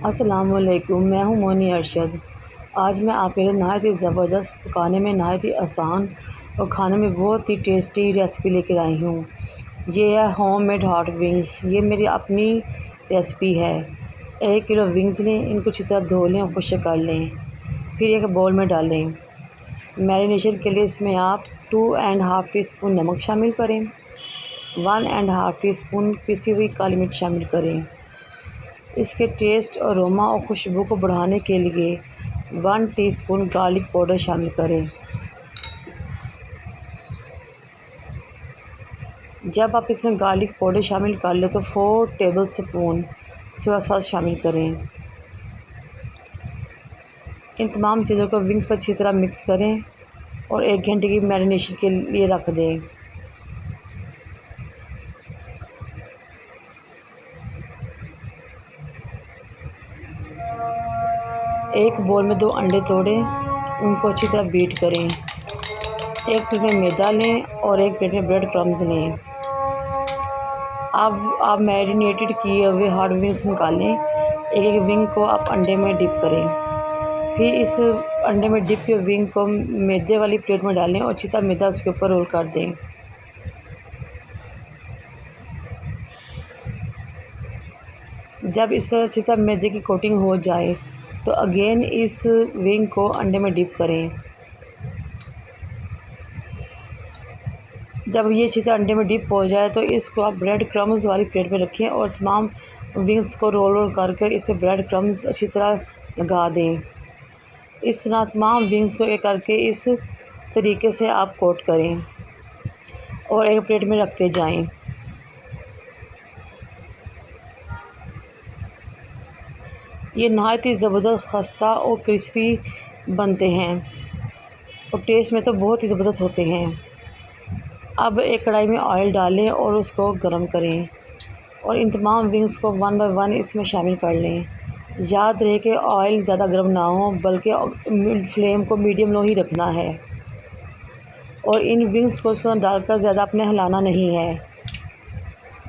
अस्सलामुअलैकुम, मैं हूँ मोनी अरशद। आज मैं आपके लिए नहायत ही ज़बरदस्त, पकाने में नहायत ही आसान और खाने में बहुत ही टेस्टी रेसिपी लेकर आई हूँ। ये है होममेड हॉट विंग्स। ये मेरी अपनी रेसिपी है। 1 किलो विंग्स लें, इनको अच्छी तरह धो लें और खुश्क कर लें। फिर एक बाउल में डालें। मैरिनेशन के लिए इसमें आप 2.5 टीस्पून नमक शामिल करें, 1.5 टीस्पून पिसी हुई काली मिर्च शामिल करें। इसके टेस्ट और अरोमा और खुशबू को बढ़ाने के लिए 1 टीस्पून गार्लिक पाउडर शामिल करें। जब आप इसमें गार्लिक पाउडर शामिल कर लें तो 4 टेबलस्पून सोया सॉस शामिल करें। इन तमाम चीज़ों को विंग्स पर अच्छी तरह मिक्स करें और 1 घंटे की मैरिनेशन के लिए रख दें। एक बोल में 2 अंडे तोड़ें, उनको अच्छी तरह बीट करें। एक प्लेट में मैदा लें और एक प्लेट में ब्रेड क्रम्स लें। अब आप मैरिनेटेड किए हुए हॉट विंग्स निकालें। एक एक विंग को आप अंडे में डिप करें। फिर इस अंडे में डिप किए विंग को मैदे वाली प्लेट में डालें और अच्छी तरह मैदा उसके ऊपर रोल कर दें। जब इस पर अच्छी तरह मैदे की कोटिंग हो जाए तो अगेन इस विंग को अंडे में डिप करें। जब ये अच्छी तरह अंडे में डिप हो जाए तो इसको आप ब्रेड क्रम्स वाली प्लेट में रखें और तमाम विंग्स को रोल रोल करके इससे ब्रेड क्रम्स अच्छी तरह लगा दें। इस तरह तमाम विंग्स को एक करके इस तरीके से आप कोट करें और एक प्लेट में रखते जाएं। ये नहायत ही ज़बरदस्त, खस्ता और क्रिस्पी बनते हैं और टेस्ट में तो बहुत ही ज़बरदस्त होते हैं। अब एक कढ़ाई में ऑयल डालें और उसको गर्म करें और इन तमाम विंग्स को 1 बाय 1 इसमें शामिल कर लें। याद रहे कि ऑयल ज़्यादा गर्म ना हो, बल्कि फ्लेम को मीडियम लो ही रखना है और इन विंग्स को उसमें डालकर ज़्यादा अपने हिलाना नहीं है।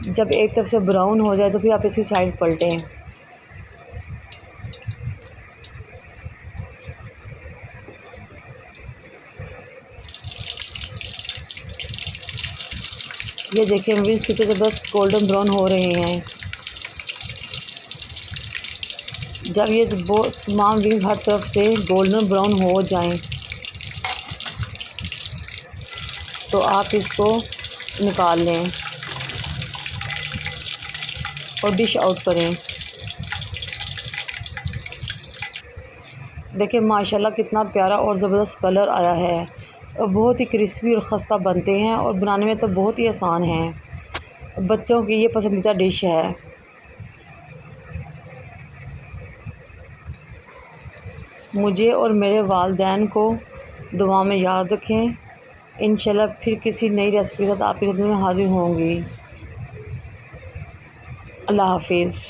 जब एक तरफ से ब्राउन हो जाए तो फिर आप इसकी साइड पलटें। ये देखिए विंग्स कितने ज़बरदस्त गोल्डन ब्राउन हो रहे हैं। जब ये तमाम विंग्स हर तरफ से गोल्डन ब्राउन हो जाएं तो आप इसको निकाल लें और डिश आउट करें। देखिए माशाल्लाह कितना प्यारा और ज़बरदस्त कलर आया है और बहुत ही क्रिस्पी और खस्ता बनते हैं और बनाने में तो बहुत ही आसान हैं। बच्चों की ये पसंदीदा डिश है। मुझे और मेरे वालिदैन को दुआ में याद रखें। इंशाल्लाह फिर किसी नई रेसिपी के साथ आपकी खिदमत में हाज़िर होंगी। अल्लाह हाफ़िज़।